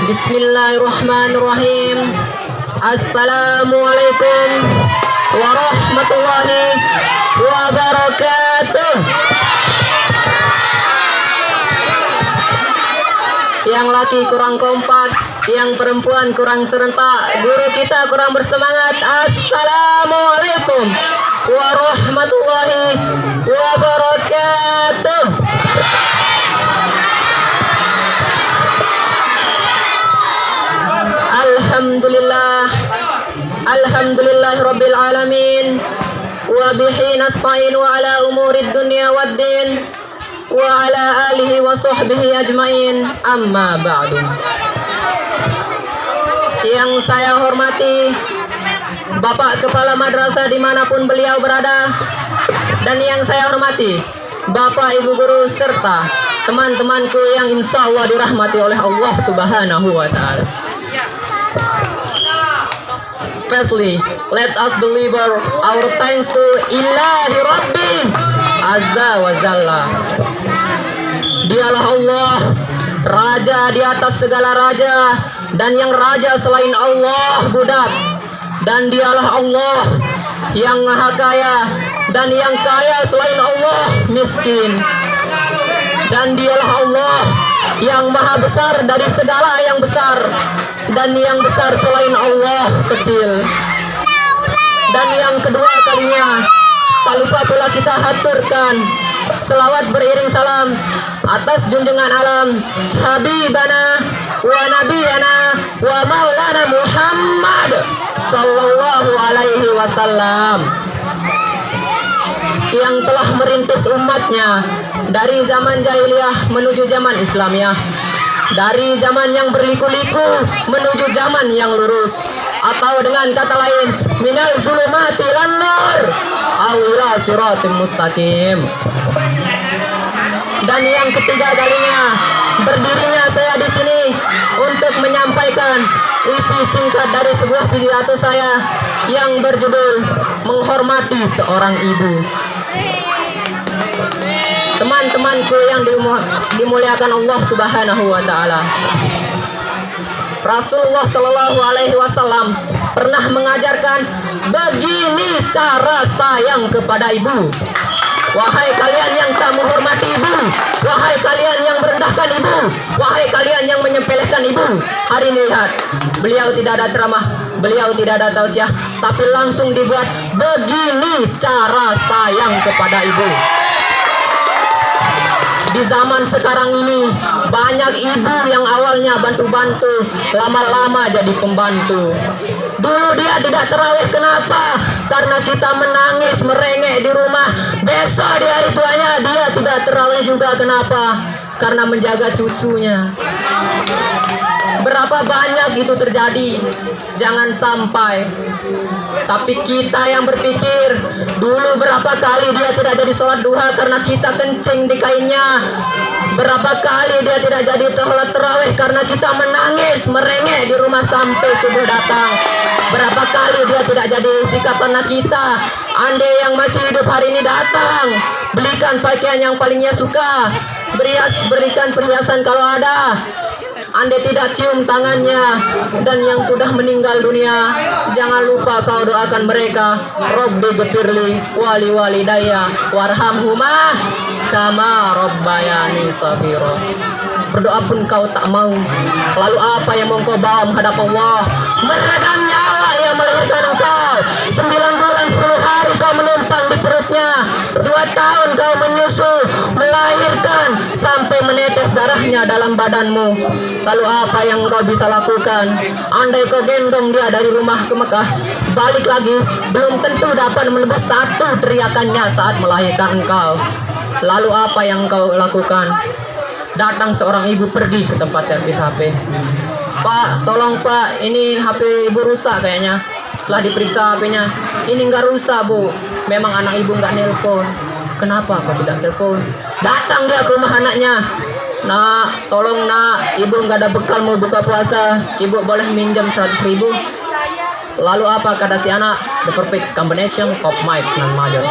Bismillahirrahmanirrahim. Assalamualaikum warahmatullahi wabarakatuh. Yang laki kurang kompak, yang perempuan kurang serentak, guru kita kurang bersemangat. Assalamualaikum warahmatullahi wabarakatuh. Alhamdulillah rabbil alamin, wa bihi nasta'in wa ala umurid dunya waddin, wa ala alihi wa sahbihi ajmain, amma ba'du. Yang saya hormati Bapak Kepala Madrasah dimanapun beliau berada, dan yang saya hormati Bapak Ibu Guru serta teman-temanku yang insya Allah dirahmati oleh Allah Subhanahu wa Ta'ala. Firstly, let us deliver our thanks to Ilahi Rabbi Azza wa Jalla. Dialah Allah, Raja di atas segala raja, dan yang raja selain Allah budak. Dan dialah Allah yang maha kaya, dan yang kaya selain Allah miskin. Dan dialah Allah yang maha besar dari segala yang besar, dan yang besar selain Allah kecil. Dan yang kedua kalinya, tak lupa pula kita haturkan selawat beriring salam atas junjungan alam Habibana wa Nabiyana wa Maulana Muhammad sallallahu alaihi wasallam, yang telah merintis umatnya dari zaman jahiliyah menuju zaman Islamiyah, dari zaman yang berliku-liku menuju zaman yang lurus, atau dengan kata lain, minal zulumati lan nur aw ila siratim mustaqim. Dan yang ketiga kalinya, berdirinya saya di sini untuk menyampaikan isi singkat dari sebuah pidato saya yang berjudul menghormati seorang ibu. Teman-temanku yang dimuliakan Allah Subhanahu wa Ta'ala, Rasulullah Shallallahu alaihi wasallam pernah mengajarkan begini cara sayang kepada ibu. Wahai kalian yang tak menghormati ibu, wahai kalian yang merendahkan ibu, wahai kalian yang menyepelekan ibu. Hari ini lihat, beliau tidak ada ceramah, beliau tidak ada tausiah, tapi langsung dibuat begini cara sayang kepada ibu. Di zaman sekarang ini banyak ibu yang awalnya bantu-bantu, lama-lama jadi pembantu. Dulu dia tidak terawih, kenapa? Karena kita menangis, merengek di rumah. Besok di hari tuanya dia tidak terawih juga, kenapa? Karena menjaga cucunya. Berapa banyak itu terjadi? Jangan sampai. Tapi kita yang berpikir, dulu berapa kali dia tidak jadi sholat duha karena kita kencing di kainnya. Berapa kali dia tidak jadi sholat tarawih karena kita menangis, merengek di rumah sampai subuh datang. Berapa kali dia tidak jadi iktikaf karena kita, andai yang masih hidup hari ini datang, belikan pakaian yang paling ia suka, berikan perhiasan kalau ada. Andai tidak cium tangannya, dan yang sudah meninggal dunia, jangan lupa kau doakan mereka. Robbi gfirli wali walidayya warhamhuma kama rabbayani shaghira. Berdoa pun kau tak mau, lalu apa yang mau kau bawa menghadap Allah? Meregang nyawa yang melahirkan engkau. 9 bulan 10 hari kau menumpang di perutnya, 2 tahun kau menyusu, melahirkan sampai menetes darahnya dalam badanmu. Lalu apa yang kau bisa lakukan? Andai kau gendong dia dari rumah ke Mekah, balik lagi, belum tentu dapat menebus satu teriakannya saat melahirkan engkau. Lalu apa yang kau lakukan? Datang seorang ibu pergi ke tempat servis HP. Pak, tolong Pak, ini HP ibu rusak kayaknya. Setelah diperiksa HP-nya, ini nggak rusak Bu, memang anak ibu nggak nelpon. Kenapa kau tidak telepon? Datang dia ke rumah anaknya. Nak, tolong nak, ibu nggak ada bekal mau buka puasa, ibu boleh minjam 100.000. Lalu apa kata si anak? The perfect combination of might dan major.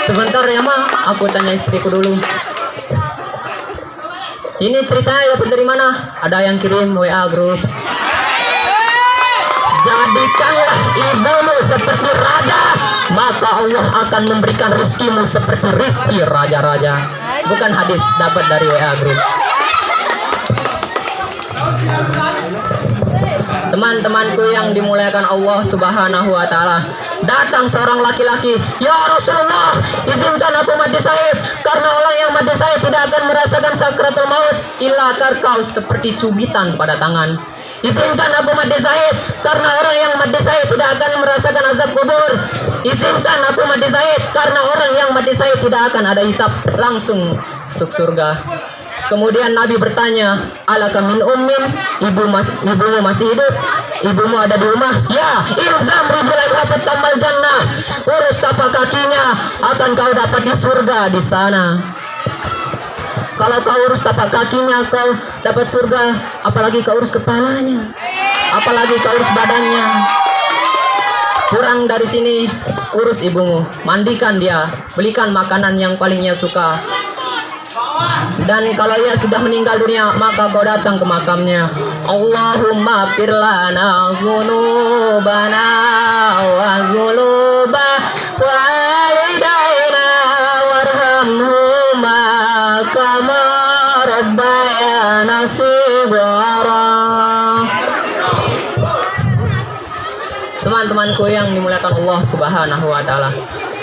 Sebentar ya ma, aku tanya istriku dulu. Ini ceritanya dapat dari mana? Ada yang kirim WA grup. Jadikanlah ibumu seperti raja, maka Allah akan memberikan rezekimu seperti rezeki raja-raja. Bukan hadis, dapat dari WA grup. Teman-temanku yang dimuliakan Allah Subhanahu wa taala, datang seorang laki-laki, "Ya Rasulullah, izinkan aku mati syahid, karena orang yang mati syahid tidak akan merasakan sakratul maut illa kau seperti cubitan pada tangan. Izinkan aku mati syahid, karena orang yang mati syahid tidak akan merasakan azab kubur. Izinkan aku mati syahid, karena orang yang mati syahid tidak akan ada hisab, langsung masuk surga." Kemudian Nabi bertanya, "Alaka min ummin? Ibumu masih hidup? Ibumu ada di rumah?" "Ya, ilzam rijulan dapat tambal jannah." Urus tapak kakinya, akan kau dapat di surga di sana. Kalau kau urus tapak kakinya, kau dapat surga. Apalagi kau urus kepalanya, apalagi kau urus badannya. Kurang dari sini, urus ibumu, mandikan dia, belikan makanan yang paling ia suka. Dan kalau ia sudah meninggal dunia, maka kau datang ke makamnya. Allahumma firlana zunubana wa zunuba walidaina warhamhuma kama rabbayana shighara. Teman-temanku yang dimuliakan Allah Subhanahu wa taala,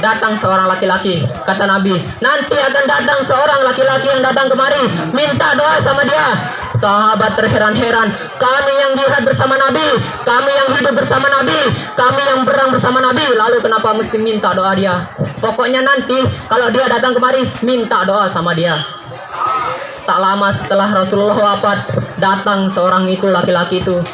datang seorang laki-laki, kata Nabi, nanti akan datang seorang laki-laki yang datang kemari, minta doa sama dia. Sahabat terheran-heran, kami yang jihad bersama Nabi, kami yang hidup bersama Nabi, kami yang berang bersama Nabi, lalu kenapa mesti minta doa dia? Pokoknya nanti kalau dia datang kemari, minta doa sama dia. Tak lama setelah Rasulullah wafat, datang seorang itu, laki-laki itu.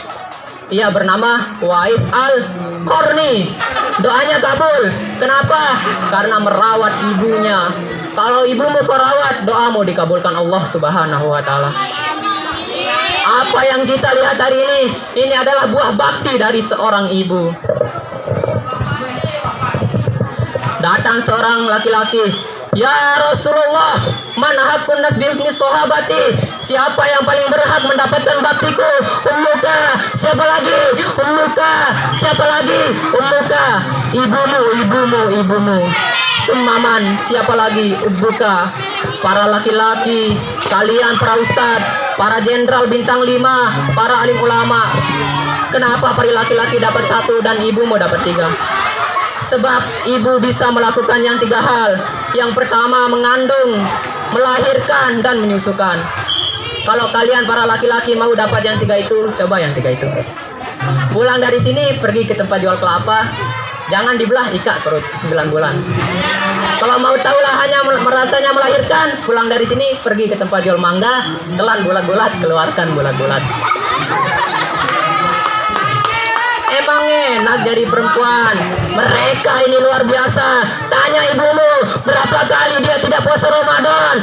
Ia bernama Wais Al-Qarni. Doanya kabul. Kenapa? Karena merawat ibunya. Kalau ibumu kau rawat, doamu dikabulkan Allah Subhanahu wa taala. Apa yang kita lihat hari ini adalah buah bakti dari seorang ibu. Datang seorang laki-laki, "Ya Rasulullah, man hakun nas bisnis sahabati?" Siapa yang paling berhak mendapatkan baktiku? Ummuka. Siapa lagi? Ummuka. Siapa lagi? Ummuka. Ibumu. Summaman. Siapa lagi? Ubbuka. Para laki-laki, kalian para ustadz, para jenderal bintang 5, para alim ulama. Kenapa para laki-laki dapat 1 dan ibumu dapat 3? Sebab ibu bisa melakukan yang 3 hal. Yang pertama, mengandung, melahirkan, dan menyusukan. Kalau kalian para laki-laki mau dapat yang 3 itu, coba yang 3 itu. Pulang dari sini, pergi ke tempat jual kelapa. Jangan dibelah, ikat perut 9 bulan. Kalau mau tahulah hanya merasanya melahirkan, pulang dari sini, pergi ke tempat jual mangga. Telan bulat-bulat, keluarkan bulat-bulat. Emang enak jadi perempuan. Mereka ini luar biasa. Tanya ibumu, berapa kali dia tidak puasa Ramadan?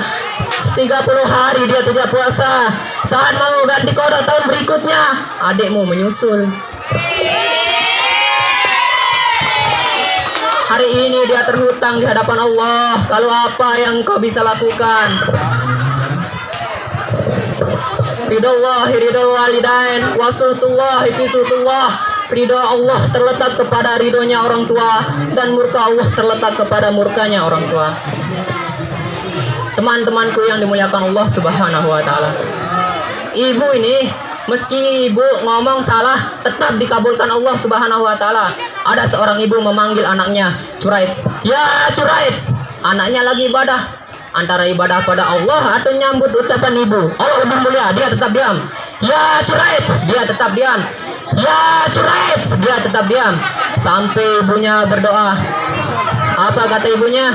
30 hari dia tidak puasa. Saat mau ganti kodok tahun berikutnya, adikmu menyusul. Hari ini dia terhutang di hadapan Allah. Lalu apa yang kau bisa lakukan? Ridallahi ridal walidain, wasutullahi fisutullah. Ridho Allah terletak kepada ridhonya orang tua, dan murka Allah terletak kepada murkanya orang tua. Teman-temanku yang dimuliakan Allah Subhanahu wa taala, ibu ini meski ibu ngomong salah, tetap dikabulkan Allah Subhanahu wa taala. Ada seorang ibu memanggil anaknya, Curaij. "Ya Curaij." Anaknya lagi ibadah. Antara ibadah pada Allah atau nyambut ucapan ibu. Allah lebih mulia, dia tetap diam. "Ya Curaij." Dia tetap diam. "Ya Curaij." Dia tetap diam. Sampai ibunya berdoa. Apa kata ibunya?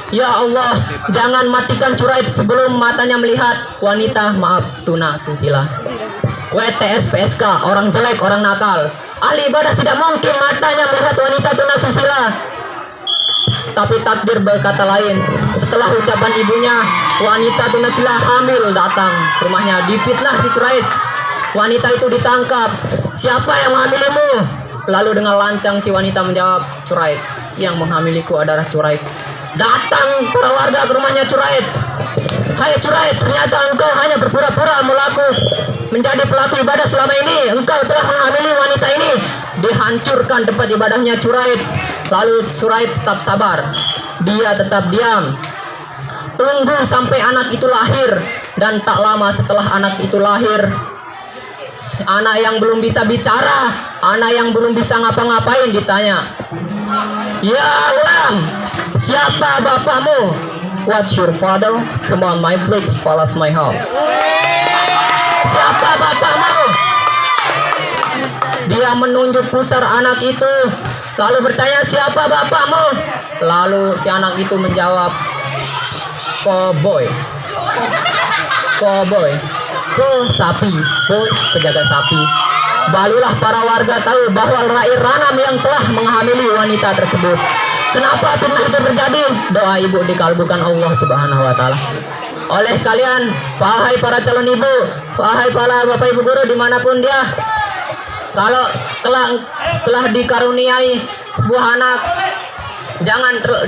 "Ya Allah, jangan matikan Curaij sebelum matanya melihat wanita, maaf, tuna susila. WTS PSK, orang jelek, orang nakal. Ahli ibadah tidak mungkin matanya melihat wanita tuna susila." Tapi takdir berkata lain. Setelah ucapan ibunya, wanita tunasila hamil datang ke rumahnya. Difitnah si Curaij. Wanita itu ditangkap. "Siapa yang menghamilimu?" Lalu dengan lancang si wanita menjawab, "Curaij, yang menghamiliku adalah Curaij." Datang para warga ke rumahnya Curaid. Hai Curaid, ternyata engkau hanya berpura-pura menjadi pelaku ibadah selama ini. Engkau telah menghamili wanita ini. Dihancurkan tempat ibadahnya Curaid. Lalu Curaid tetap sabar. Dia tetap diam. Tunggu sampai anak itu lahir. Dan tak lama setelah anak itu lahir, anak yang belum bisa bicara, anak yang belum bisa ngapa-ngapain ditanya, "Ya ulam, siapa bapakmu?" "What's your father? Come on my please, follow my help." "Siapa bapakmu?" Dia menunjuk pusar anak itu, lalu bertanya, "Siapa bapakmu?" Lalu si anak itu menjawab, "Cowboy." Cowboy, sapi, boy, penjaga sapi. Barulah para warga tahu bahwa Rai Ranam yang telah menghamili wanita tersebut. Kenapa fitnah itu terjadi? Doa ibu dikabulkan Allah Subhanahu wa taala. Oleh kalian, wahai para calon ibu, wahai para bapak ibu guru dimanapun dia, kalau setelah dikaruniai sebuah anak,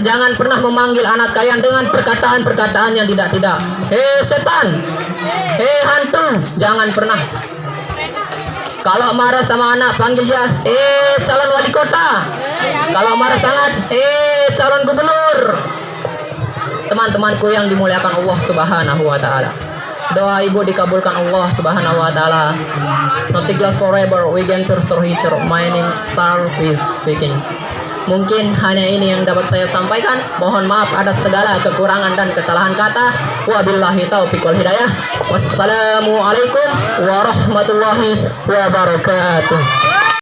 jangan pernah memanggil anak kalian dengan perkataan-perkataan yang tidak. "Hei setan, hei hantu," jangan pernah. Kalau marah sama anak, panggil dia, calon wali kota. Kalau marah sangat, calon gubernur. Teman-temanku yang dimuliakan Allah Subhanahu wa taala, doa ibu dikabulkan Allah Subhanahu wa taala. Not glass forever, we can story. My name Star is speaking. Mungkin hanya ini yang dapat saya sampaikan. Mohon maaf atas segala kekurangan dan kesalahan kata. Wabillahi taufiq wal hidayah. Wassalamualaikum warahmatullahi wabarakatuh.